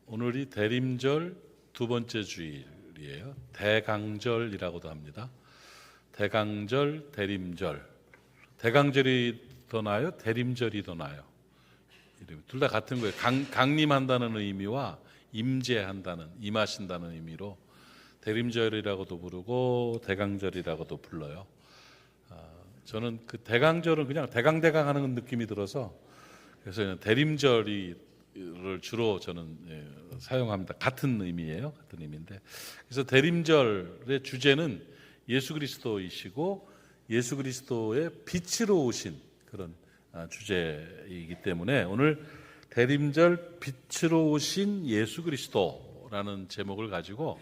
오늘이 대림절 두 번째 주일이에요. 대강절이라고도 합니다. 대강절, 대림절. 대강절이 더 나아요? 대림절이 더 나아요? 둘 다 같은 거예요. 강림한다는 의미와 임재한다는, 임하신다는 의미로 대림절이라고도 부르고 대강절이라고도 불러요. 저는 그 대강절은 그냥 대강대강 하는 느낌이 들어서 그래서 대림절을 주로 저는 사용합니다. 같은 의미예요. 같은 의미인데. 그래서 대림절의 주제는 예수 그리스도이시고 예수 그리스도의 빛으로 오신 그런 주제이기 때문에 오늘 대림절 빛으로 오신 예수 그리스도라는 제목을 가지고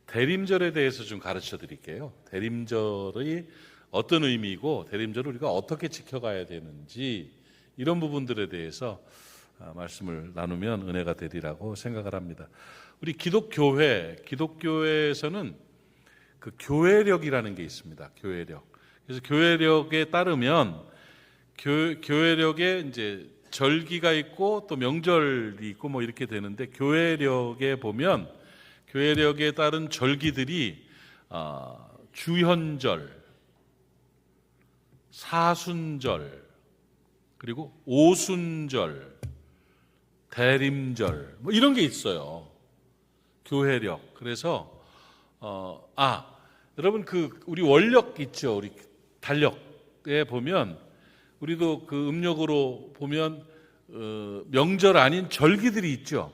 대림절에 대해서 좀 가르쳐 드릴게요. 대림절이 어떤 의미이고 대림절을 우리가 어떻게 지켜가야 되는지 이런 부분들에 대해서 말씀을 나누면 은혜가 되리라고 생각을 합니다. 우리 기독교회에서는 그 교회력이라는 게 있습니다. 교회력. 그래서 교회력에 따르면 교회력에 이제 절기가 있고 또 명절이 있고 뭐 이렇게 되는데 교회력에 보면 교회력에 따른 절기들이 주현절, 사순절, 그리고 오순절, 대림절 뭐 이런 게 있어요. 교회력. 그래서 여러분 우리 원력 있죠. 우리 달력에 보면 우리도 그 음력으로 보면 명절 아닌 절기들이 있죠.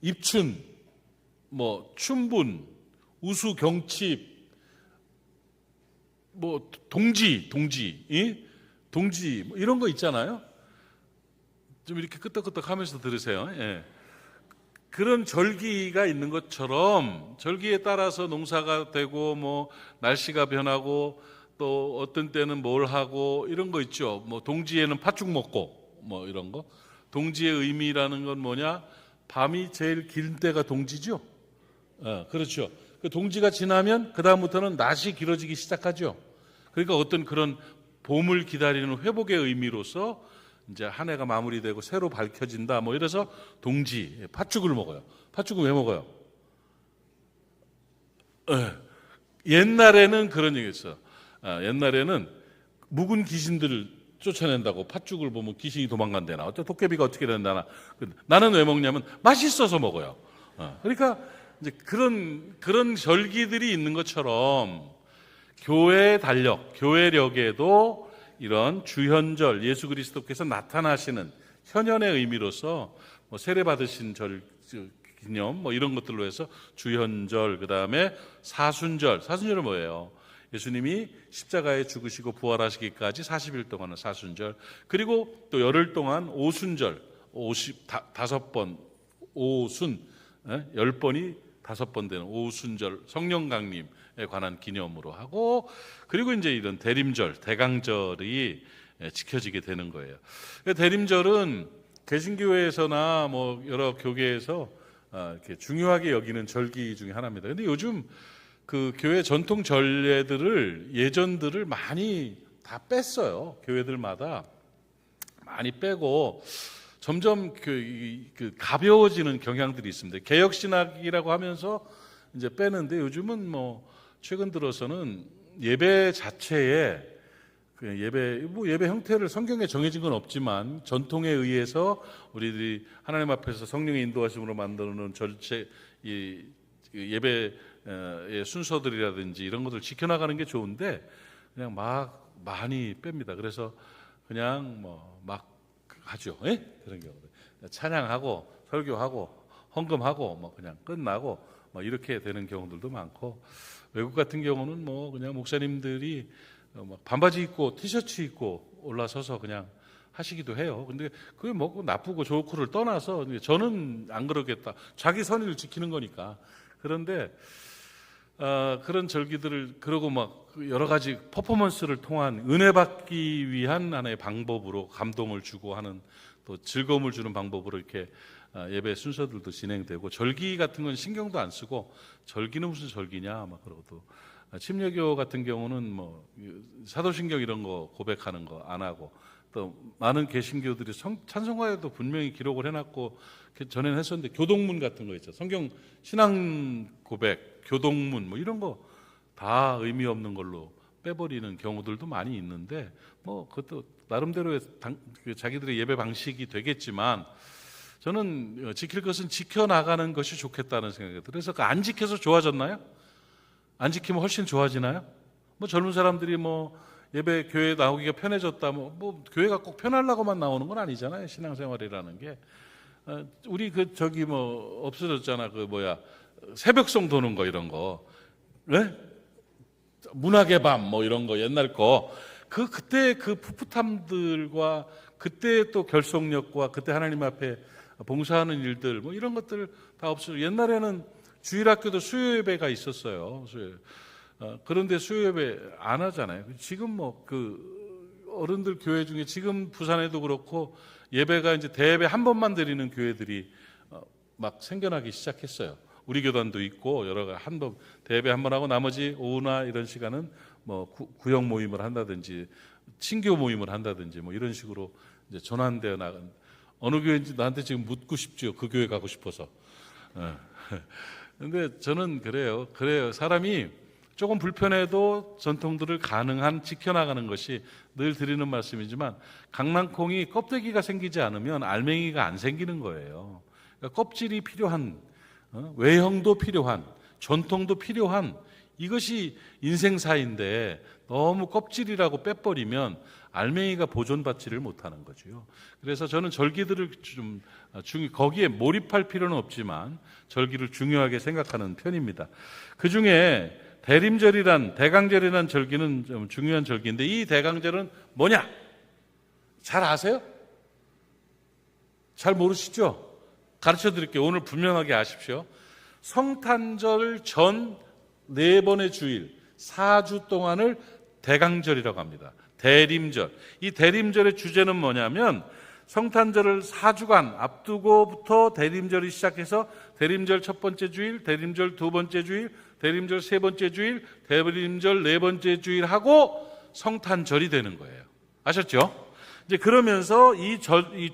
입춘, 뭐 춘분, 우수경칩, 뭐 동지 뭐 이런 거 있잖아요. 좀 이렇게 끄떡끄떡하면서 들으세요. 예. 그런 절기가 있는 것처럼 절기에 따라서 농사가 되고 뭐 날씨가 변하고 또 어떤 때는 뭘 하고 이런 거 있죠. 뭐 동지에는 팥죽 먹고 뭐 이런 거. 동지의 의미라는 건 뭐냐? 밤이 제일 긴 때가 동지죠. 그렇죠. 그 동지가 지나면 그 다음부터는 낮이 길어지기 시작하죠. 그러니까 어떤 그런 봄을 기다리는 회복의 의미로서 이제 한 해가 마무리되고 새로 밝혀진다 뭐 이래서 동지 팥죽을 먹어요. 팥죽은 왜 먹어요? 옛날에는 그런 얘기였어요. 옛날에는 묵은 귀신들을 쫓아낸다고 팥죽을 보면 귀신이 도망간다나 어떤 도깨비가 어떻게 된다나. 나는 왜 먹냐면 맛있어서 먹어요. 그러니까 이제 그런 절기들이 있는 것처럼 교회의 달력, 교회력에도 이런 주현절, 예수 그리스도께서 나타나시는 현현의 의미로서 뭐 세례 받으신 절 기념 뭐 이런 것들로 해서 주현절, 그 다음에 사순절은 뭐예요? 예수님이 십자가에 죽으시고 부활하시기까지 40일 동안은 사순절, 그리고 또 열흘 동안 오순절, 55번 오순, 10번이 5번 되는 오순절, 성령 강림에 관한 기념으로 하고, 그리고 이제 이런 대림절, 대강절이 지켜지게 되는 거예요. 대림절은 개신교회에서나 뭐 여러 교계에서 이렇게 중요하게 여기는 절기 중에 하나입니다. 근데 요즘 그 교회 전통 전례들을 예전들을 많이 다 뺐어요. 교회들마다 많이 빼고 점점 그 가벼워지는 경향들이 있습니다. 개혁신학이라고 하면서 이제 빼는데 요즘은 뭐 최근 들어서는 예배 자체에 예배 형태를 성경에 정해진 건 없지만 전통에 의해서 우리들이 하나님 앞에서 성령의 인도하심으로 만드는 전체 이 예배의 순서들이라든지 이런 것들 지켜나가는 게 좋은데 그냥 막 많이 뺍니다. 그래서 그냥 뭐 막 하죠. 그런 경우 찬양하고 설교하고 헌금하고 뭐 그냥 끝나고 뭐 이렇게 되는 경우들도 많고, 외국 같은 경우는 뭐 그냥 목사님들이 막 반바지 입고 티셔츠 입고 올라서서 그냥 하시기도 해요. 근데 그게 뭐 나쁘고 좋고를 떠나서 저는 안 그러겠다. 자기 선의를 지키는 거니까. 그런데 그런 절기들을 그러고 막 여러 가지 퍼포먼스를 통한 은혜 받기 위한 하나의 방법으로 감동을 주고 하는, 또 즐거움을 주는 방법으로 이렇게 예배 순서들도 진행되고, 절기 같은 건 신경도 안 쓰고 절기는 무슨 절기냐 막 그러고, 또 침례교 같은 경우는 뭐 사도신경 이런 거 고백하는 거 안 하고 또 많은 개신교들이 찬송가에도 분명히 기록을 해놨고 전에는 했었는데 교동문 같은 거 있죠. 성경 신앙 고백, 교동문 뭐 이런 거 다 의미 없는 걸로 빼버리는 경우들도 많이 있는데 뭐 그것도 나름대로의 자기들의 예배 방식이 되겠지만 저는 지킬 것은 지켜나가는 것이 좋겠다는 생각이 들어요. 그래서 안 지켜서 좋아졌나요? 안 지키면 훨씬 좋아지나요? 뭐 젊은 사람들이 뭐 예배 교회에 나오기가 편해졌다 뭐 교회가 꼭 편하려고만 나오는 건 아니잖아요. 신앙생활이라는 게 우리 저기 뭐 없어졌잖아. 새벽송 도는 거 이런 거, 네? 문학의 밤 뭐 이런 거 옛날 거 그때 그 풋풋함들과 그때 또 결속력과 그때 하나님 앞에 봉사하는 일들 뭐 이런 것들 다 없어요. 옛날에는 주일학교도 수요 예배가 있었어요. 그런데 수요 예배 안 하잖아요. 지금 뭐 어른들 교회 중에 지금 부산에도 그렇고 예배가 이제 대예배 한 번만 드리는 교회들이 막 생겨나기 시작했어요. 우리 교단도 있고 여러 가지 대예배 한 번 하고 나머지 오후나 이런 시간은 뭐 구역 모임을 한다든지 친교 모임을 한다든지 뭐 이런 식으로 이제 전환되어 나간 어느 교회인지 나한테 지금 묻고 싶죠. 그 교회 가고 싶어서. 근데 저는 그래요. 사람이 조금 불편해도 전통들을 가능한 지켜나가는 것이 늘 드리는 말씀이지만 강낭콩이 껍데기가 생기지 않으면 알맹이가 안 생기는 거예요. 그러니까 껍질이 필요한 외형도 필요한 전통도 필요한 이것이 인생사인데 너무 껍질이라고 빼버리면 알맹이가 보존받지를 못하는 거죠. 그래서 저는 절기들을 좀 거기에 몰입할 필요는 없지만 절기를 중요하게 생각하는 편입니다. 그중에 대강절이란 절기는 좀 중요한 절기인데 이 대강절은 뭐냐? 잘 아세요? 잘 모르시죠? 가르쳐 드릴게요. 오늘 분명하게 아십시오. 성탄절 전 4번의 주일 4주 동안을 대강절이라고 합니다. 대림절. 이 대림절의 주제는 뭐냐면 성탄절을 4주간 앞두고부터 대림절이 시작해서 대림절 첫 번째 주일, 대림절 두 번째 주일, 대림절 세 번째 주일, 대림절 네 번째 주일 하고 성탄절이 되는 거예요. 아셨죠? 이제 그러면서 이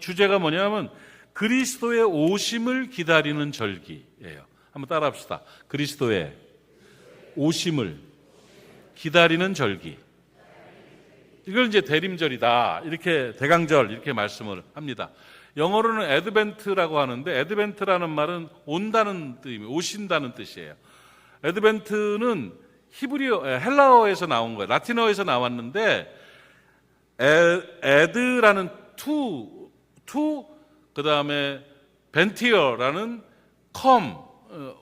주제가 뭐냐면 그리스도의 오심을 기다리는 절기예요. 한번 따라합시다. 그리스도의 오심을 기다리는 절기. 이걸 이제 대림절이다. 이렇게 대강절 이렇게 말씀을 합니다. 영어로는 애드벤트라고 하는데 애드벤트라는 말은 온다는 뜻이에요. 오신다는 뜻이에요. 애드벤트는 헬라어에서 나온 거예요. 라틴어에서 나왔는데 에드라는 투 그다음에 벤티어라는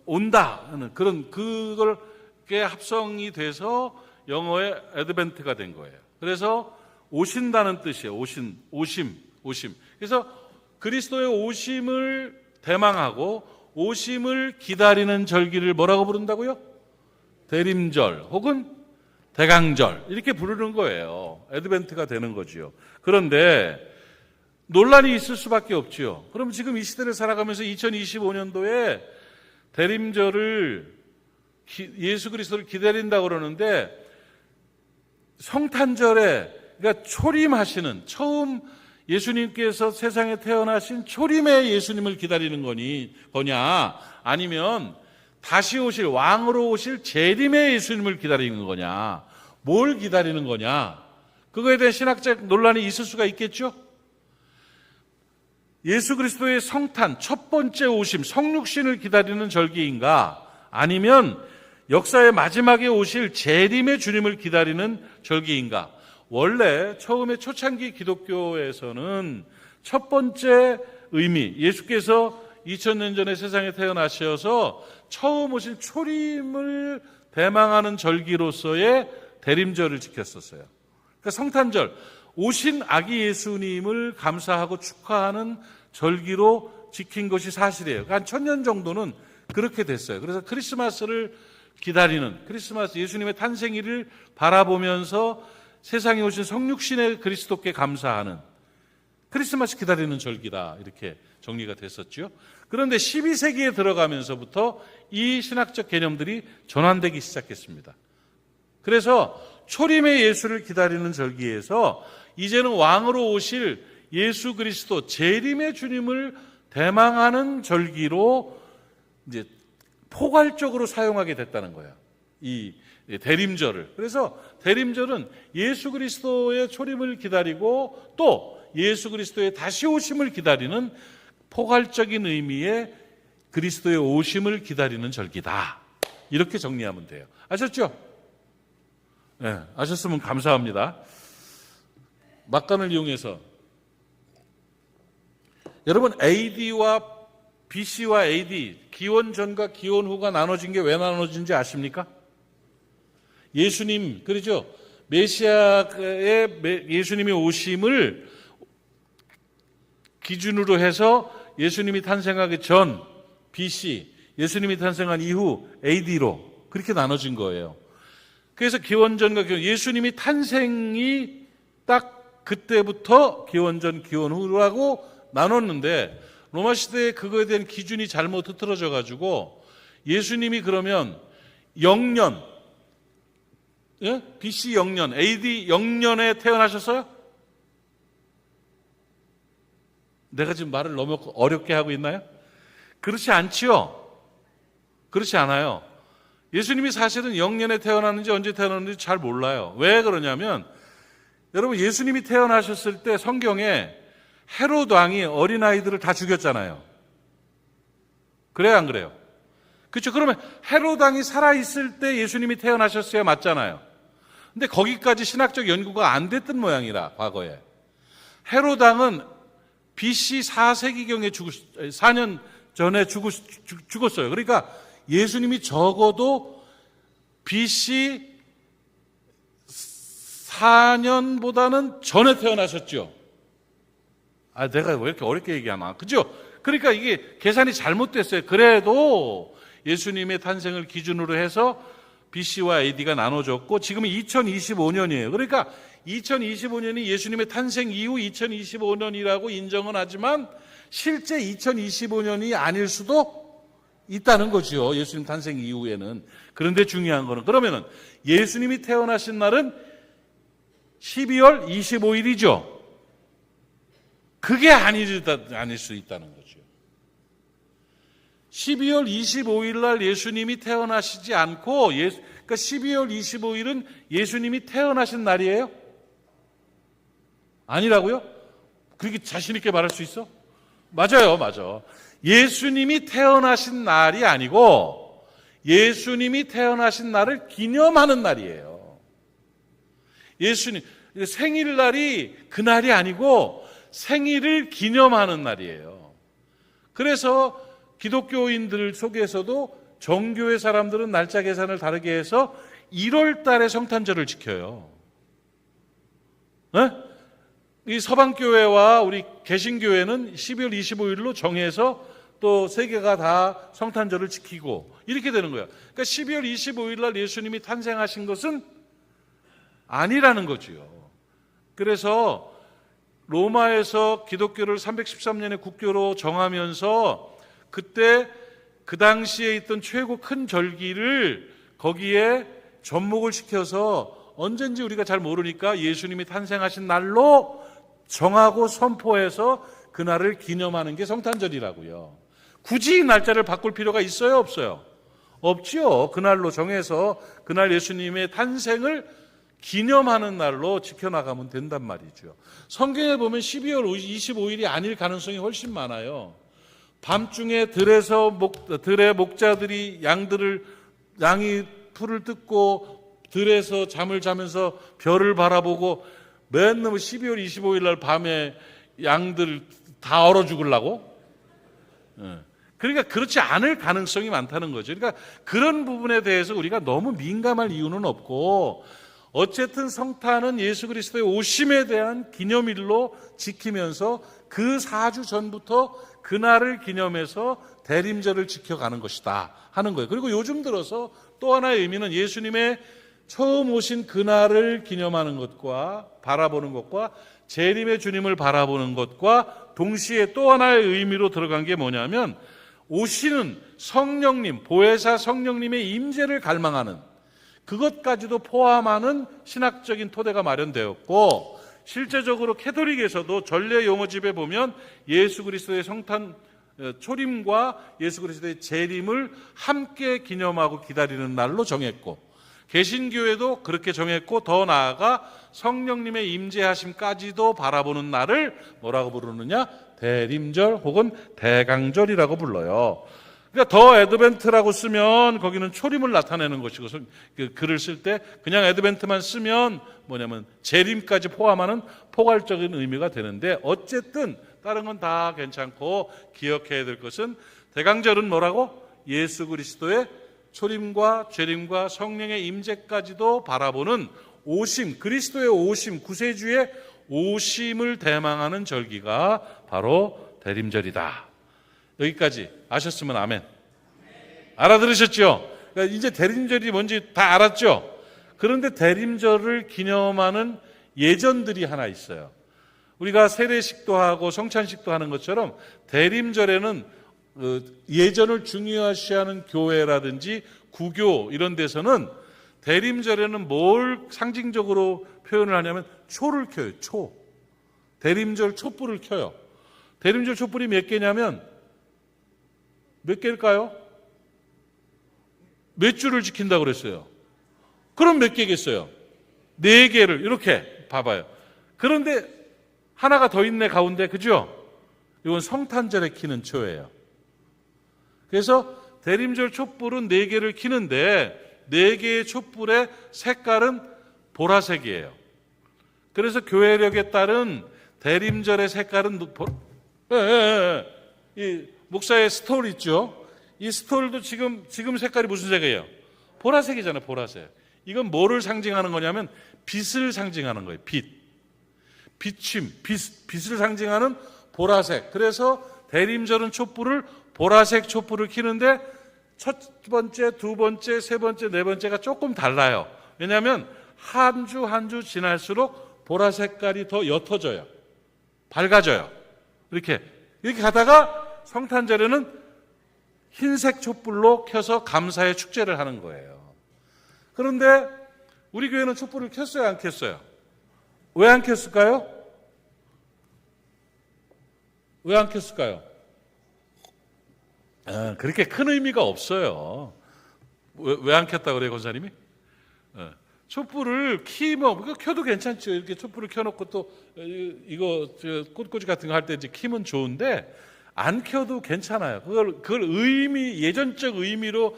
온다 하는 그게 합성이 돼서 영어의 애드벤트가 된 거예요. 그래서 오신다는 뜻이에요. 오심. 그래서 그리스도의 오심을 대망하고 오심을 기다리는 절기를 뭐라고 부른다고요? 대림절 혹은 대강절 이렇게 부르는 거예요. 애드벤트가 되는 거지요. 그런데 논란이 있을 수밖에 없지요. 그럼 지금 이 시대를 살아가면서 2025년도에 대림절을 예수 그리스도를 기다린다고 그러는데 성탄절에 그러니까 초림하시는 처음 예수님께서 세상에 태어나신 초림의 예수님을 기다리는 거냐 아니면 다시 오실 왕으로 오실 재림의 예수님을 기다리는 거냐 뭘 기다리는 거냐 그거에 대한 신학적 논란이 있을 수가 있겠죠. 예수 그리스도의 성탄 첫 번째 오심 성육신을 기다리는 절기인가 아니면 역사의 마지막에 오실 재림의 주님을 기다리는 절기인가. 원래 처음에 초창기 기독교에서는 첫 번째 의미 예수께서 2000년 전에 세상에 태어나셔서 처음 오신 초림을 대망하는 절기로서의 대림절을 지켰었어요. 그러니까 성탄절 오신 아기 예수님을 감사하고 축하하는 절기로 지킨 것이 사실이에요. 한 1000년 정도는 그렇게 됐어요. 그래서 크리스마스를 기다리는 크리스마스 예수님의 탄생일을 바라보면서 세상에 오신 성육신의 그리스도께 감사하는 크리스마스 기다리는 절기다 이렇게 정리가 됐었죠. 그런데 12세기에 들어가면서부터 이 신학적 개념들이 전환되기 시작했습니다. 그래서 초림의 예수를 기다리는 절기에서 이제는 왕으로 오실 예수 그리스도 재림의 주님을 대망하는 절기로 이제 포괄적으로 사용하게 됐다는 거야. 이 대림절을. 그래서 대림절은 예수 그리스도의 초림을 기다리고 또 예수 그리스도의 다시 오심을 기다리는 포괄적인 의미의 그리스도의 오심을 기다리는 절기다. 이렇게 정리하면 돼요. 아셨죠? 네, 아셨으면 감사합니다. 막간을 이용해서 여러분 AD와 BC와 AD, 기원 전과 기원 후가 나눠진 게 왜 나눠진지 아십니까? 예수님, 그렇죠? 메시아의 예수님의 오심을 기준으로 해서 예수님이 탄생하기 전 BC, 예수님이 탄생한 이후 AD로 그렇게 나눠진 거예요. 그래서 기원전과 기원, 예수님이 탄생이 딱 그때부터 기원전, 기원 후라고 나눴는데 로마 시대에 그거에 대한 기준이 잘못 흐트러져 가지고 예수님이 그러면 0년, 예? BC 0년, AD 0년에 태어나셨어요? 내가 지금 말을 너무 어렵게 하고 있나요? 그렇지 않지요. 그렇지 않아요. 예수님이 사실은 0년에 태어났는지 언제 태어났는지 잘 몰라요. 왜 그러냐면 여러분 예수님이 태어나셨을 때 성경에 헤롯 왕이 어린아이들을 다 죽였잖아요. 그래요, 안 그래요? 그렇죠. 그러면 헤롯 왕이 살아있을 때 예수님이 태어나셨어야 맞잖아요. 근데 거기까지 신학적 연구가 안 됐던 모양이라 과거에. 헤롯 왕은 BC 4세기경에 4년 전에 죽었어요. 그러니까 예수님이 적어도 BC 4년보다는 전에 태어나셨죠. 내가 왜 이렇게 어렵게 얘기하나? 그죠? 그러니까 이게 계산이 잘못됐어요. 그래도 예수님의 탄생을 기준으로 해서 BC와 AD가 나눠졌고 지금은 2025년이에요. 그러니까 2025년이 예수님의 탄생 이후 2025년이라고 인정은 하지만 실제 2025년이 아닐 수도 있다는 거죠. 예수님 탄생 이후에는. 그런데 중요한 거는 그러면은 예수님이 태어나신 날은 12월 25일이죠. 그게 아닐 수 있다는 거죠. 12월 25일 날 예수님이 태어나시지 않고 그러니까 12월 25일은 예수님이 태어나신 날이에요? 아니라고요? 그렇게 자신 있게 말할 수 있어? 맞아요, 맞아. 예수님이 태어나신 날이 아니고 예수님이 태어나신 날을 기념하는 날이에요. 예수님 생일날이 그날이 아니고 생일을 기념하는 날이에요. 그래서 기독교인들 속에서도 정교회 사람들은 날짜 계산을 다르게 해서 1월 달에 성탄절을 지켜요. 네? 이 서방교회와 우리 개신교회는 12월 25일로 정해서 또 세계가 다 성탄절을 지키고 이렇게 되는 거예요. 그러니까 12월 25일 날 예수님이 탄생하신 것은 아니라는 거지요. 그래서 로마에서 기독교를 313년에 국교로 정하면서 그때 그 당시에 있던 최고 큰 절기를 거기에 접목을 시켜서 언젠지 우리가 잘 모르니까 예수님이 탄생하신 날로 정하고 선포해서 그날을 기념하는 게 성탄절이라고요. 굳이 이 날짜를 바꿀 필요가 있어요, 없어요? 없죠. 그날로 정해서 그날 예수님의 탄생을 기념하는 날로 지켜나가면 된단 말이죠. 성경에 보면 12월 25일이 아닐 가능성이 훨씬 많아요. 밤중에 들의 목자들이 양이 풀을 뜯고 들에서 잠을 자면서 별을 바라보고 맨날 12월 25일 날 밤에 양들 다 얼어 죽으려고? 그러니까 그렇지 않을 가능성이 많다는 거죠. 그러니까 그런 부분에 대해서 우리가 너무 민감할 이유는 없고 어쨌든 성탄은 예수 그리스도의 오심에 대한 기념일로 지키면서 그 4주 전부터 그날을 기념해서 대림절을 지켜가는 것이다 하는 거예요. 그리고 요즘 들어서 또 하나의 의미는 예수님의 처음 오신 그날을 기념하는 것과 바라보는 것과 재림의 주님을 바라보는 것과 동시에 또 하나의 의미로 들어간 게 뭐냐면 오시는 성령님, 보혜사 성령님의 임재를 갈망하는 그것까지도 포함하는 신학적인 토대가 마련되었고, 실제적으로 캐톨릭에서도 전례 용어집에 보면 예수 그리스도의 성탄 초림과 예수 그리스도의 재림을 함께 기념하고 기다리는 날로 정했고, 개신교회도 그렇게 정했고, 더 나아가 성령님의 임재하심까지도 바라보는 날을 뭐라고 부르느냐? 대림절 혹은 대강절이라고 불러요. 그러니까 더 애드벤트라고 쓰면 거기는 초림을 나타내는 것이고, 글을 쓸 때 그냥 애드벤트만 쓰면 뭐냐면 재림까지 포함하는 포괄적인 의미가 되는데, 어쨌든 다른 건 다 괜찮고 기억해야 될 것은 대강절은 뭐라고? 예수 그리스도의 초림과 재림과 성령의 임재까지도 바라보는 오심, 그리스도의 오심, 구세주의 오심을 대망하는 절기가 바로 대림절이다. 여기까지 아셨으면 아멘. 알아들으셨죠? 그러니까 이제 대림절이 뭔지 다 알았죠? 그런데 대림절을 기념하는 예전들이 하나 있어요. 우리가 세례식도 하고 성찬식도 하는 것처럼 대림절에는 예전을 중요시하는 교회라든지 구교 이런 데서는 대림절에는 뭘 상징적으로 표현을 하냐면 초를 켜요. 초. 대림절 촛불을 켜요. 대림절 촛불이 몇 개냐면 몇 개일까요? 몇 줄을 지킨다고 그랬어요? 그럼 몇 개겠어요? 4개를 이렇게 봐봐요. 그런데 하나가 더 있네 가운데, 그죠? 이건 성탄절에 켜는 초예요. 그래서 대림절 촛불은 4개를 켜는데 4개의 촛불의 색깔은 보라색이에요. 그래서 교회력에 따른 대림절의 색깔은 이 목사의 스톨 있죠? 이 스톨도 지금 색깔이 무슨 색이에요? 보라색이잖아요. 보라색. 이건 뭐를 상징하는 거냐면 빛을 상징하는 거예요. 빛을 상징하는 보라색. 그래서 대림절은 촛불을 보라색 촛불을 켜는데 첫 번째, 두 번째, 세 번째, 네 번째가 조금 달라요. 왜냐하면 한 주 한 주 지날수록 보라 색깔이 더 옅어져요. 밝아져요. 이렇게 가다가 성탄절에는 흰색 촛불로 켜서 감사의 축제를 하는 거예요. 그런데 우리 교회는 촛불을 켰어요, 안 켰어요? 왜 안 켰을까요? 왜 안 켰을까요? 그렇게 큰 의미가 없어요. 왜 안 켰다고 그래요, 권사님이? 촛불을 키면 켜도 괜찮죠. 이렇게 촛불을 켜놓고 또 이거 꽃꽂이 같은 거 할 때 이제 키면 좋은데 안 켜도 괜찮아요. 그걸 예전적 의미로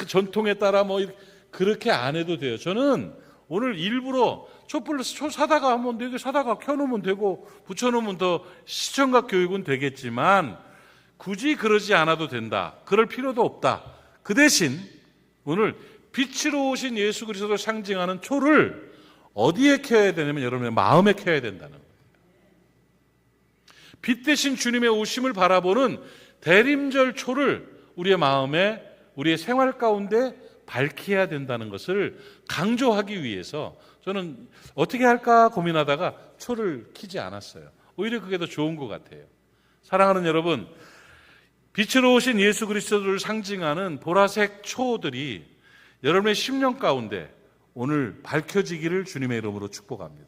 전통에 따라 뭐 그렇게 안 해도 돼요. 저는 오늘 일부러 촛불을 사다가 한번 되게 사다가 켜놓으면 되고 붙여놓으면 더 시청각 교육은 되겠지만 굳이 그러지 않아도 된다. 그럴 필요도 없다. 그 대신 오늘 빛으로 오신 예수 그리스도를 상징하는 초를 어디에 켜야 되냐면 여러분의 마음에 켜야 된다는 거예요. 빛 대신 주님의 오심을 바라보는 대림절 초를 우리의 마음에, 우리의 생활 가운데 밝혀야 된다는 것을 강조하기 위해서 저는 어떻게 할까 고민하다가 초를 켜지 않았어요. 오히려 그게 더 좋은 것 같아요. 사랑하는 여러분, 빛으로 오신 예수 그리스도를 상징하는 보라색 초들이 여러분의 심령 가운데 오늘 밝혀지기를 주님의 이름으로 축복합니다.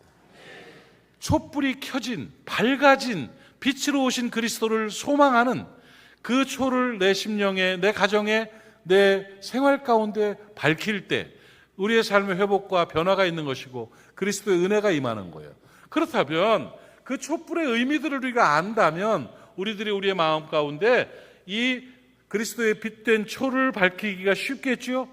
촛불이 켜진, 밝아진 빛으로 오신 그리스도를 소망하는 그 초를 내 심령에, 내 가정에, 내 생활 가운데 밝힐 때 우리의 삶의 회복과 변화가 있는 것이고 그리스도의 은혜가 임하는 거예요. 그렇다면 그 촛불의 의미들을 우리가 안다면 우리들이 우리의 마음 가운데 이 그리스도의 빛된 초를 밝히기가 쉽겠죠.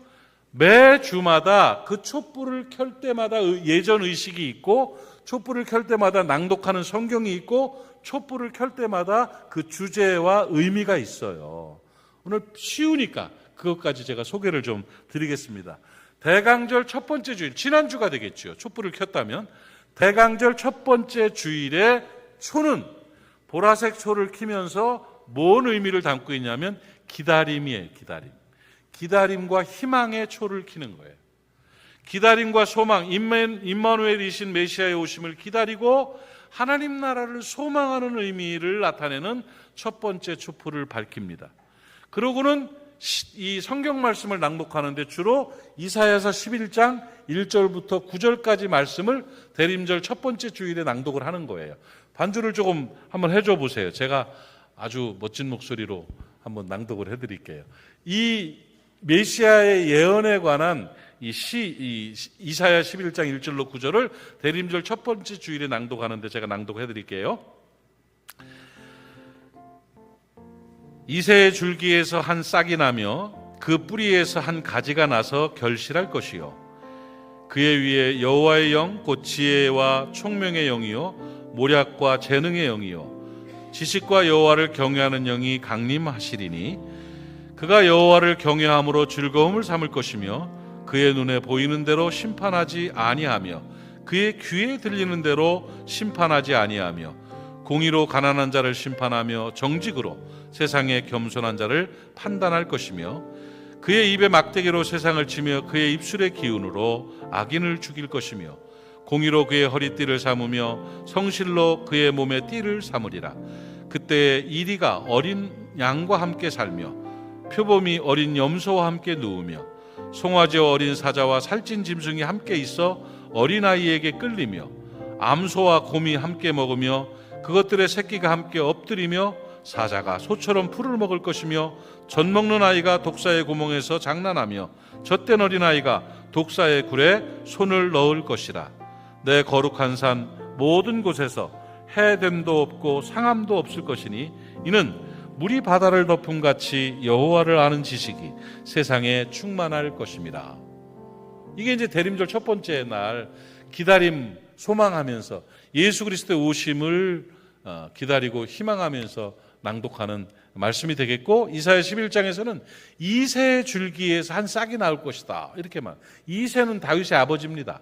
매 주마다 그 촛불을 켤 때마다 예전 의식이 있고 촛불을 켤 때마다 낭독하는 성경이 있고 촛불을 켤 때마다 그 주제와 의미가 있어요. 오늘 쉬우니까 그것까지 제가 소개를 좀 드리겠습니다. 대강절 첫 번째 주일, 지난주가 되겠죠. 촛불을 켰다면 대강절 첫 번째 주일에 초는 보라색 초를 켜면서 뭔 의미를 담고 있냐면 기다림이에요. 기다림과 희망의 초를 켜는 거예요. 기다림과 소망, 임마누엘이신 메시아의 오심을 기다리고 하나님 나라를 소망하는 의미를 나타내는 첫 번째 촛불을 밝힙니다. 그러고는 이 성경 말씀을 낭독하는데 주로 이사야서 11장 1절부터 9절까지 말씀을 대림절 첫 번째 주일에 낭독을 하는 거예요. 반주를 조금 한번 해줘 보세요. 제가 아주 멋진 목소리로 한번 낭독을 해드릴게요. 이 메시아의 예언에 관한 이사야 11장 1절로 9절을 대림절 첫 번째 주일에 낭독하는데 제가 낭독해드릴게요. 이새의 줄기에서 한 싹이 나며 그 뿌리에서 한 가지가 나서 결실할 것이요 그의 위에 여호와의 영 곧 지혜와 총명의 영이요 모략과 재능의 영이요 지식과 여호와를 경외하는 영이 강림하시리니 그가 여호와를 경외함으로 즐거움을 삼을 것이며 그의 눈에 보이는 대로 심판하지 아니하며 그의 귀에 들리는 대로 심판하지 아니하며 공의로 가난한 자를 심판하며 정직으로 세상의 겸손한 자를 판단할 것이며 그의 입에 막대기로 세상을 치며 그의 입술의 기운으로 악인을 죽일 것이며 공의로 그의 허리띠를 삼으며 성실로 그의 몸에 띠를 삼으리라. 그때 이리가 어린 양과 함께 살며 표범이 어린 염소와 함께 누우며 송아지와 어린 사자와 살찐 짐승이 함께 있어 어린아이에게 끌리며 암소와 곰이 함께 먹으며 그것들의 새끼가 함께 엎드리며 사자가 소처럼 풀을 먹을 것이며 젖 먹는 아이가 독사의 구멍에서 장난하며 젖된 어린아이가 독사의 굴에 손을 넣을 것이라. 내 거룩한 산 모든 곳에서 해됨도 없고 상함도 없을 것이니 이는 물이 바다를 덮음같이 여호와를 아는 지식이 세상에 충만할 것입니다. 이게 이제 대림절 첫 번째 날 기다림 소망하면서 예수 그리스도의 오심을 기다리고 희망하면서 낭독하는 말씀이 되겠고, 이사야 11장에서는 이새의 줄기에서 한 싹이 나올 것이다 이렇게만. 이새는 다윗의 아버지입니다.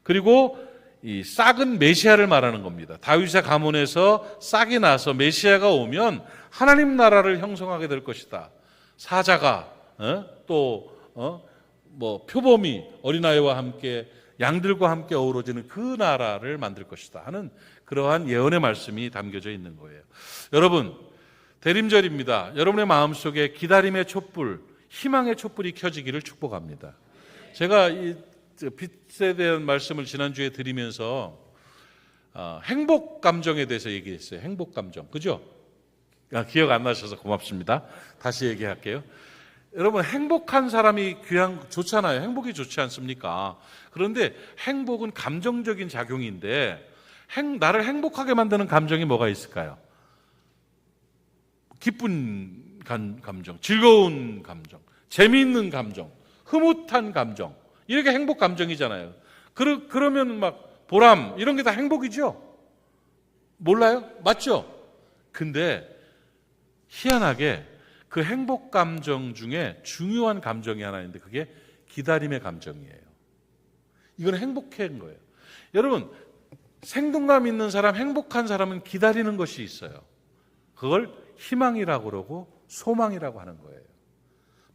그리고 이 싹은 메시아를 말하는 겁니다. 다윗의 가문에서 싹이 나서 메시아가 오면 하나님 나라를 형성하게 될 것이다. 사자가 표범이 어린아이와 함께 양들과 함께 어우러지는 그 나라를 만들 것이다 하는 그러한 예언의 말씀이 담겨져 있는 거예요. 여러분, 대림절입니다. 여러분의 마음속에 기다림의 촛불, 희망의 촛불이 켜지기를 축복합니다. 제가 이 빛에 대한 말씀을 지난주에 드리면서 행복 감정에 대해서 얘기했어요. 행복 감정. 그죠? 기억 안 나셔서 고맙습니다. 다시 얘기할게요. 여러분, 행복한 사람이 좋잖아요. 행복이 좋지 않습니까? 그런데 행복은 감정적인 작용인데 나를 행복하게 만드는 감정이 뭐가 있을까요? 기쁜 감정, 즐거운 감정, 재미있는 감정, 흐뭇한 감정, 이렇게 행복 감정이잖아요. 그러면 막 보람 이런 게 다 행복이죠? 몰라요? 맞죠? 근데 희한하게 그 행복 감정 중에 중요한 감정이 하나 있는데 그게 기다림의 감정이에요. 이건 행복한 거예요. 여러분, 생동감 있는 사람, 행복한 사람은 기다리는 것이 있어요. 그걸 희망이라고 그러고 소망이라고 하는 거예요.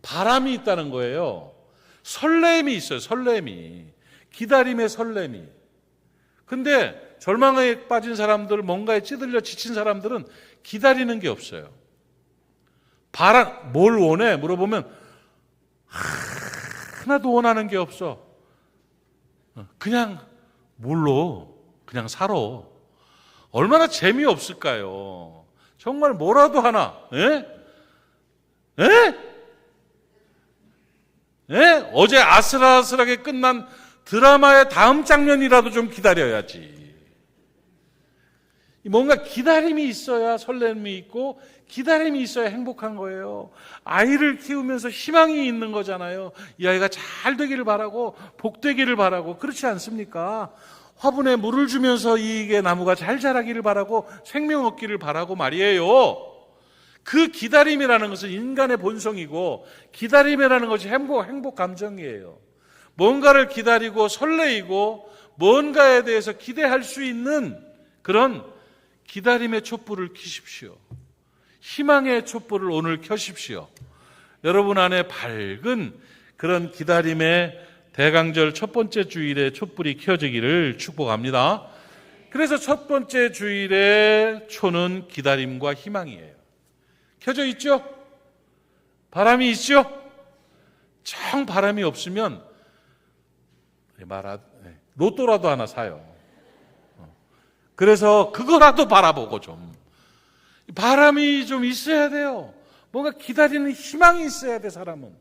바람이 있다는 거예요. 설렘이 있어요. 설렘이. 기다림의 설렘이. 근데 절망에 빠진 사람들, 뭔가에 찌들려 지친 사람들은 기다리는 게 없어요. 뭘 원해? 물어보면 하나도 원하는 게 없어. 그냥 그냥 살아. 얼마나 재미없을까요? 정말 뭐라도 하나. 어제 아슬아슬하게 끝난 드라마의 다음 장면이라도 좀 기다려야지. 뭔가 기다림이 있어야 설렘이 있고 기다림이 있어야 행복한 거예요. 아이를 키우면서 희망이 있는 거잖아요. 이 아이가 잘 되기를 바라고 복되기를 바라고, 그렇지 않습니까? 화분에 물을 주면서 이게 나무가 잘 자라기를 바라고 생명 얻기를 바라고 말이에요. 그 기다림이라는 것은 인간의 본성이고 기다림이라는 것이 행복 감정이에요. 뭔가를 기다리고 설레이고 뭔가에 대해서 기대할 수 있는 그런 기다림의 촛불을 켜십시오. 희망의 촛불을 오늘 켜십시오. 여러분 안에 밝은 그런 기다림의 대강절 첫 번째 주일에 촛불이 켜지기를 축복합니다. 그래서 첫 번째 주일의 초는 기다림과 희망이에요. 켜져 있죠? 바람이 있죠? 정 바람이 없으면 로또라도 하나 사요. 그래서 그거라도 바라보고 좀. 바람이 좀 있어야 돼요. 뭔가 기다리는 희망이 있어야 돼, 사람은.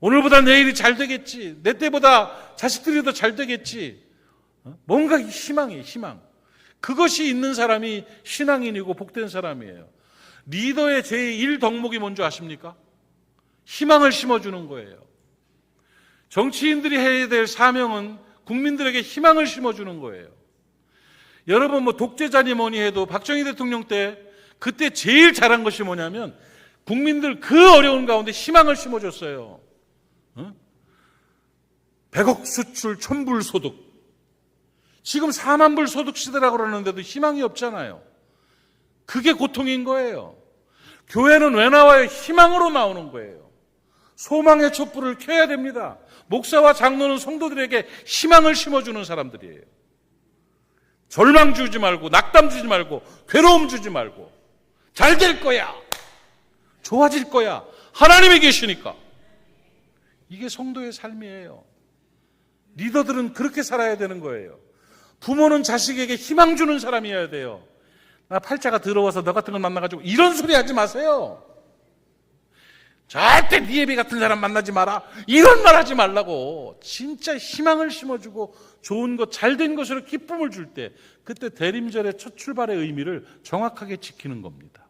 오늘보다 내일이 잘 되겠지. 내 때보다 자식들이 더 잘 되겠지. 뭔가 희망이에요, 희망. 그것이 있는 사람이 신앙인이고 복된 사람이에요. 리더의 제1 덕목이 뭔지 아십니까? 희망을 심어주는 거예요. 정치인들이 해야 될 사명은 국민들에게 희망을 심어주는 거예요. 여러분 독재자니 뭐니 해도 박정희 대통령 때 그때 제일 잘한 것이 뭐냐면 국민들 그 어려운 가운데 희망을 심어줬어요. 100억 수출 1000불 소득. 지금 4만 불 소득 시대라고 그러는데도 희망이 없잖아요. 그게 고통인 거예요. 교회는 왜 나와요? 희망으로 나오는 거예요. 소망의 촛불을 켜야 됩니다. 목사와 장로는 성도들에게 희망을 심어주는 사람들이에요. 절망 주지 말고, 낙담 주지 말고, 괴로움 주지 말고, 잘 될 거야, 좋아질 거야, 하나님이 계시니까. 이게 성도의 삶이에요. 리더들은 그렇게 살아야 되는 거예요. 부모는 자식에게 희망 주는 사람이어야 돼요. 나 팔자가 더러워서 너 같은 걸 만나가지고 이런 소리 하지 마세요. 절대 네 애비 같은 사람 만나지 마라, 이런 말 하지 말라고. 진짜 희망을 심어주고 좋은 것, 잘된 것으로 기쁨을 줄 때, 그때 대림절의 첫 출발의 의미를 정확하게 지키는 겁니다.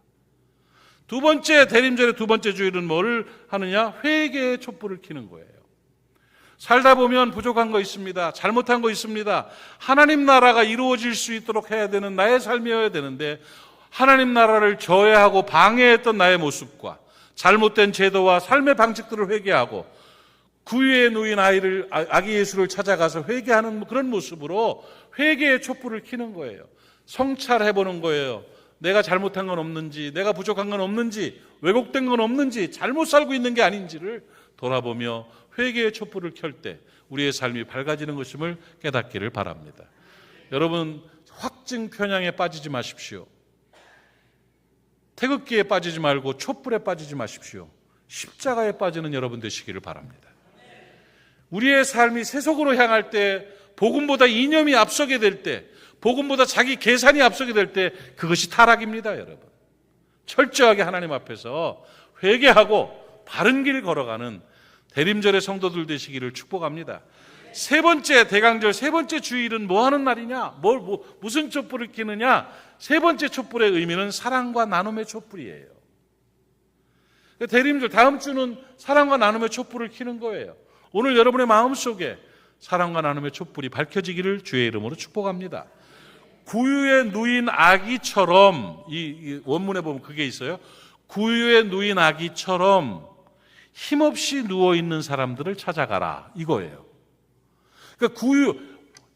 두 번째, 대림절의 두 번째 주일은 뭐를 하느냐? 회개의 촛불을 켜는 거예요. 살다 보면 부족한 거 있습니다. 잘못한 거 있습니다. 하나님 나라가 이루어질 수 있도록 해야 되는 나의 삶이어야 되는데, 하나님 나라를 저해하고 방해했던 나의 모습과 잘못된 제도와 삶의 방식들을 회개하고 구유에 누인 아기 예수를 찾아가서 회개하는 그런 모습으로 회개의 촛불을 켜는 거예요. 성찰해보는 거예요. 내가 잘못한 건 없는지, 내가 부족한 건 없는지, 왜곡된 건 없는지, 잘못 살고 있는 게 아닌지를 돌아보며 회개의 촛불을 켤 때 우리의 삶이 밝아지는 것임을 깨닫기를 바랍니다. 여러분, 확증 편향에 빠지지 마십시오. 태극기에 빠지지 말고 촛불에 빠지지 마십시오. 십자가에 빠지는 여러분 되시기를 바랍니다. 우리의 삶이 세속으로 향할 때, 복음보다 이념이 앞서게 될 때, 복음보다 자기 계산이 앞서게 될 때, 그것이 타락입니다, 여러분. 철저하게 하나님 앞에서 회개하고 바른 길 걸어가는 대림절의 성도들 되시기를 축복합니다. 세 번째, 대강절 세 번째 주일은 뭐 하는 날이냐? 무슨 촛불을 켜느냐? 세 번째 촛불의 의미는 사랑과 나눔의 촛불이에요. 대림절 다음 주는 사랑과 나눔의 촛불을 켜는 거예요. 오늘 여러분의 마음속에 사랑과 나눔의 촛불이 밝혀지기를 주의 이름으로 축복합니다. 구유에 누인 아기처럼, 이 원문에 보면 그게 있어요. 구유에 누인 아기처럼 힘없이 누워있는 사람들을 찾아가라, 이거예요. 그러니까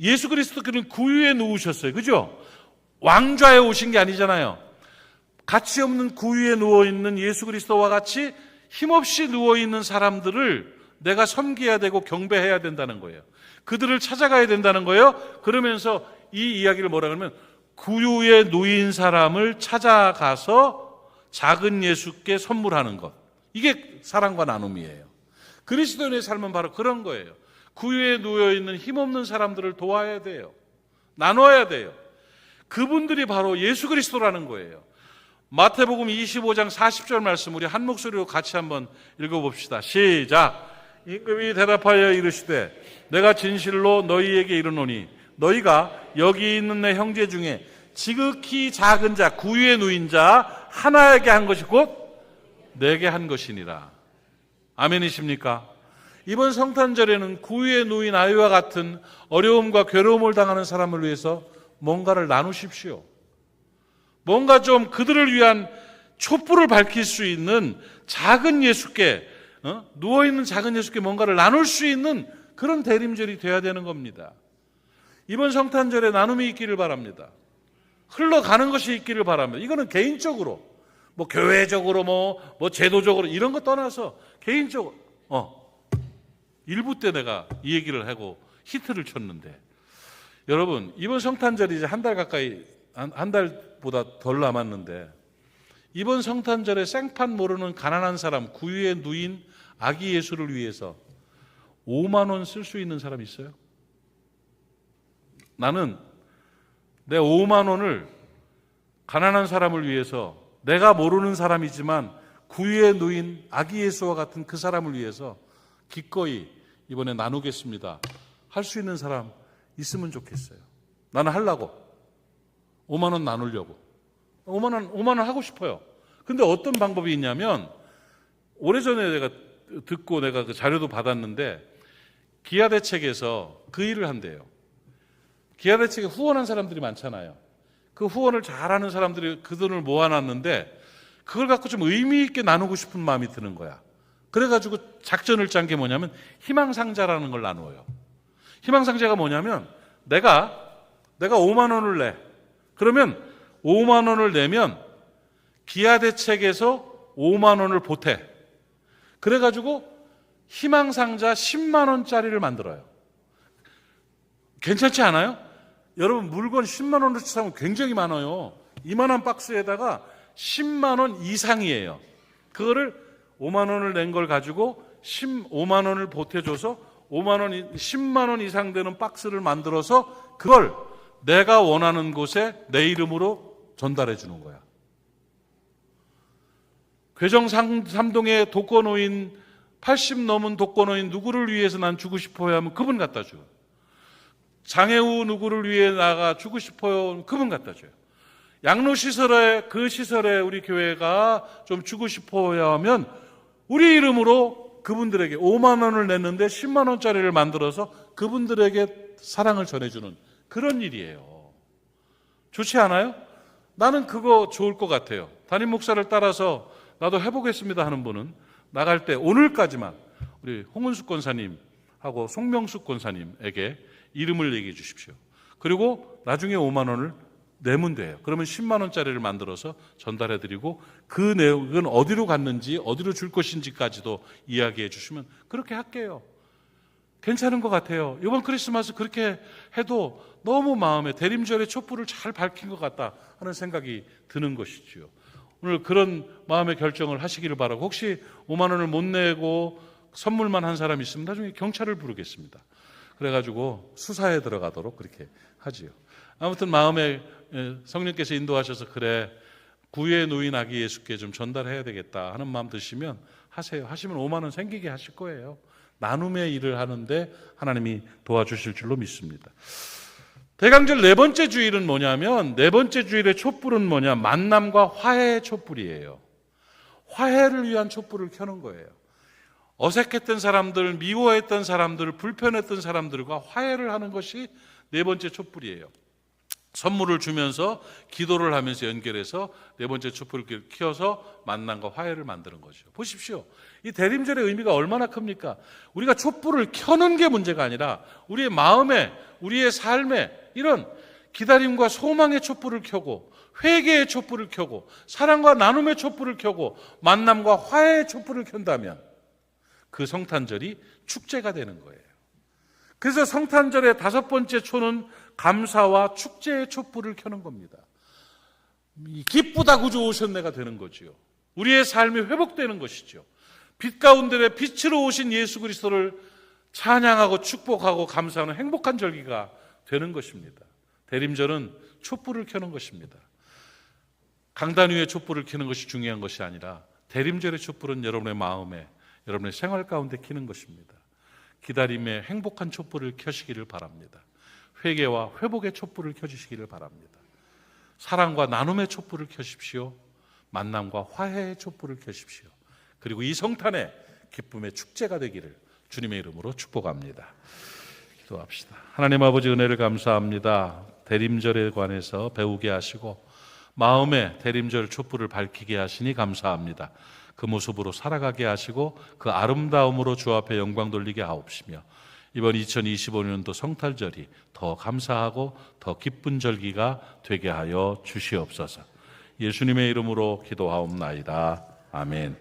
예수 그리스도께는 구유에 누우셨어요. 그죠? 왕좌에 오신 게 아니잖아요. 가치 없는 구유에 누워있는 예수 그리스도와 같이 힘없이 누워있는 사람들을 내가 섬겨야 되고 경배해야 된다는 거예요. 그들을 찾아가야 된다는 거예요. 그러면서 이 이야기를 뭐라 그러면, 구유에 누인 사람을 찾아가서 작은 예수께 선물하는 것. 이게 사랑과 나눔이에요. 그리스도인의 삶은 바로 그런 거예요. 구유에 누워있는 힘없는 사람들을 도와야 돼요. 나눠야 돼요. 그분들이 바로 예수 그리스도라는 거예요. 마태복음 25장 40절 말씀 우리 한 목소리로 같이 한번 읽어봅시다. 시작. 임금이 대답하여 이르시되 내가 진실로 너희에게 이르노니 너희가 여기 있는 내 형제 중에 지극히 작은 자, 구유에 누인 자 하나에게 한 것이 곧 내게 한 것이니라. 아멘이십니까? 이번 성탄절에는 구유에 누인 아이와 같은 어려움과 괴로움을 당하는 사람을 위해서 뭔가를 나누십시오. 뭔가 좀 그들을 위한 촛불을 밝힐 수 있는 작은 예수께, 누워있는 작은 예수께 뭔가를 나눌 수 있는 그런 대림절이 되어야 되는 겁니다. 이번 성탄절에 나눔이 있기를 바랍니다. 흘러가는 것이 있기를 바랍니다. 이거는 개인적으로, 교회적으로, 제도적으로 이런 거 떠나서 개인적으로, 일부 때 내가 이 얘기를 하고 히트를 쳤는데, 여러분, 이번 성탄절이 이제 한 달 가까이, 한 달보다 덜 남았는데, 이번 성탄절에 생판 모르는 가난한 사람, 구유에 누인 아기 예수를 위해서 5만 원 쓸 수 있는 사람 있어요? 나는 내 5만 원을 가난한 사람을 위해서, 내가 모르는 사람이지만 구유에 누인 아기 예수와 같은 그 사람을 위해서 기꺼이 이번에 나누겠습니다. 할 수 있는 사람 있으면 좋겠어요. 나는 하려고. 5만 원 나누려고. 5만 원 하고 싶어요. 근데 어떤 방법이 있냐면, 오래전에 내가 듣고 내가 그 자료도 받았는데, 기아대책에서 그 일을 한대요. 기아대책에 후원한 사람들이 많잖아요. 그 후원을 잘하는 사람들이 그 돈을 모아놨는데, 그걸 갖고 좀 의미 있게 나누고 싶은 마음이 드는 거야. 그래가지고 작전을 짠 게 뭐냐면 희망상자라는 걸 나누어요. 희망상자가 뭐냐면, 내가 5만 원을 내. 그러면 5만 원을 내면 기아대책에서 5만 원을 보태. 그래가지고 희망상자 10만 원짜리를 만들어요. 괜찮지 않아요? 여러분, 물건 10만 원어치 사면 굉장히 많아요. 이만한 박스에다가 10만 원 이상이에요. 그거를 5만 원을 낸 걸 가지고 5만 원을 보태줘서 10만 원 이상 되는 박스를 만들어서 그걸 내가 원하는 곳에 내 이름으로 전달해 주는 거야. 괴정 3동의 독거노인, 80 넘은 독거노인 누구를 위해서 난 주고 싶어요 하면 그분 갖다 줘요. 장애우 누구를 위해 나가 주고 싶어요, 그분 갖다 줘요. 양로시설에, 그 시설에 우리 교회가 좀 주고 싶어요 하면 우리 이름으로 그분들에게 5만 원을 냈는데 10만 원짜리를 만들어서 그분들에게 사랑을 전해주는 그런 일이에요. 좋지 않아요? 나는 그거 좋을 것 같아요. 담임 목사를 따라서 나도 해보겠습니다 하는 분은 나갈 때 오늘까지만 우리 홍은숙 권사님하고 송명숙 권사님에게 이름을 얘기해 주십시오. 그리고 나중에 5만 원을 내면 돼요. 그러면 10만 원짜리를 만들어서 전달해 드리고 그 내용은 어디로 갔는지, 어디로 줄 것인지까지도 이야기해 주시면 그렇게 할게요. 괜찮은 것 같아요. 이번 크리스마스 그렇게 해도 너무 마음에 대림절의 촛불을 잘 밝힌 것 같다 하는 생각이 드는 것이지요. 오늘 그런 마음의 결정을 하시기를 바라고, 혹시 5만 원을 못 내고 선물만 한 사람이 있으면 나중에 경찰을 부르겠습니다. 그래가지고 수사에 들어가도록 그렇게 하지요. 아무튼 마음에 성령께서 인도하셔서 그래, 구유에 누인 아기 예수께 좀 전달해야 되겠다 하는 마음 드시면 하세요. 하시면 5만 원 생기게 하실 거예요. 나눔의 일을 하는데 하나님이 도와주실 줄로 믿습니다. 대강절 네 번째 주일은 뭐냐면, 네 번째 주일의 촛불은 뭐냐, 만남과 화해의 촛불이에요. 화해를 위한 촛불을 켜는 거예요. 어색했던 사람들, 미워했던 사람들, 불편했던 사람들과 화해를 하는 것이 네 번째 촛불이에요. 선물을 주면서 기도를 하면서 연결해서 네 번째 촛불을 켜서 만남과 화해를 만드는 거죠. 보십시오. 이 대림절의 의미가 얼마나 큽니까? 우리가 촛불을 켜는 게 문제가 아니라 우리의 마음에, 우리의 삶에 이런 기다림과 소망의 촛불을 켜고, 회개의 촛불을 켜고, 사랑과 나눔의 촛불을 켜고, 만남과 화해의 촛불을 켠다면 그 성탄절이 축제가 되는 거예요. 그래서 성탄절의 다섯 번째 초는 감사와 축제의 촛불을 켜는 겁니다. 기쁘다고 좋으셨네가 되는 거지요. 우리의 삶이 회복되는 것이죠. 빛 가운데 빛으로 오신 예수 그리스도를 찬양하고 축복하고 감사하는 행복한 절기가 되는 것입니다. 대림절은 촛불을 켜는 것입니다. 강단 위에 촛불을 켜는 것이 중요한 것이 아니라 대림절의 촛불은 여러분의 마음에, 여러분의 생활 가운데 켜는 것입니다. 기다림의 행복한 촛불을 켜시기를 바랍니다. 회개와 회복의 촛불을 켜주시기를 바랍니다. 사랑과 나눔의 촛불을 켜십시오. 만남과 화해의 촛불을 켜십시오. 그리고 이 성탄의 기쁨의 축제가 되기를 주님의 이름으로 축복합니다. 기도합시다. 하나님 아버지, 은혜를 감사합니다. 대림절에 관해서 배우게 하시고 마음에 대림절 촛불을 밝히게 하시니 감사합니다. 그 모습으로 살아가게 하시고 그 아름다움으로 주 앞에 영광 돌리게 하옵시며, 이번 2025년도 성탄절이 더 감사하고 더 기쁜 절기가 되게 하여 주시옵소서. 예수님의 이름으로 기도하옵나이다. 아멘.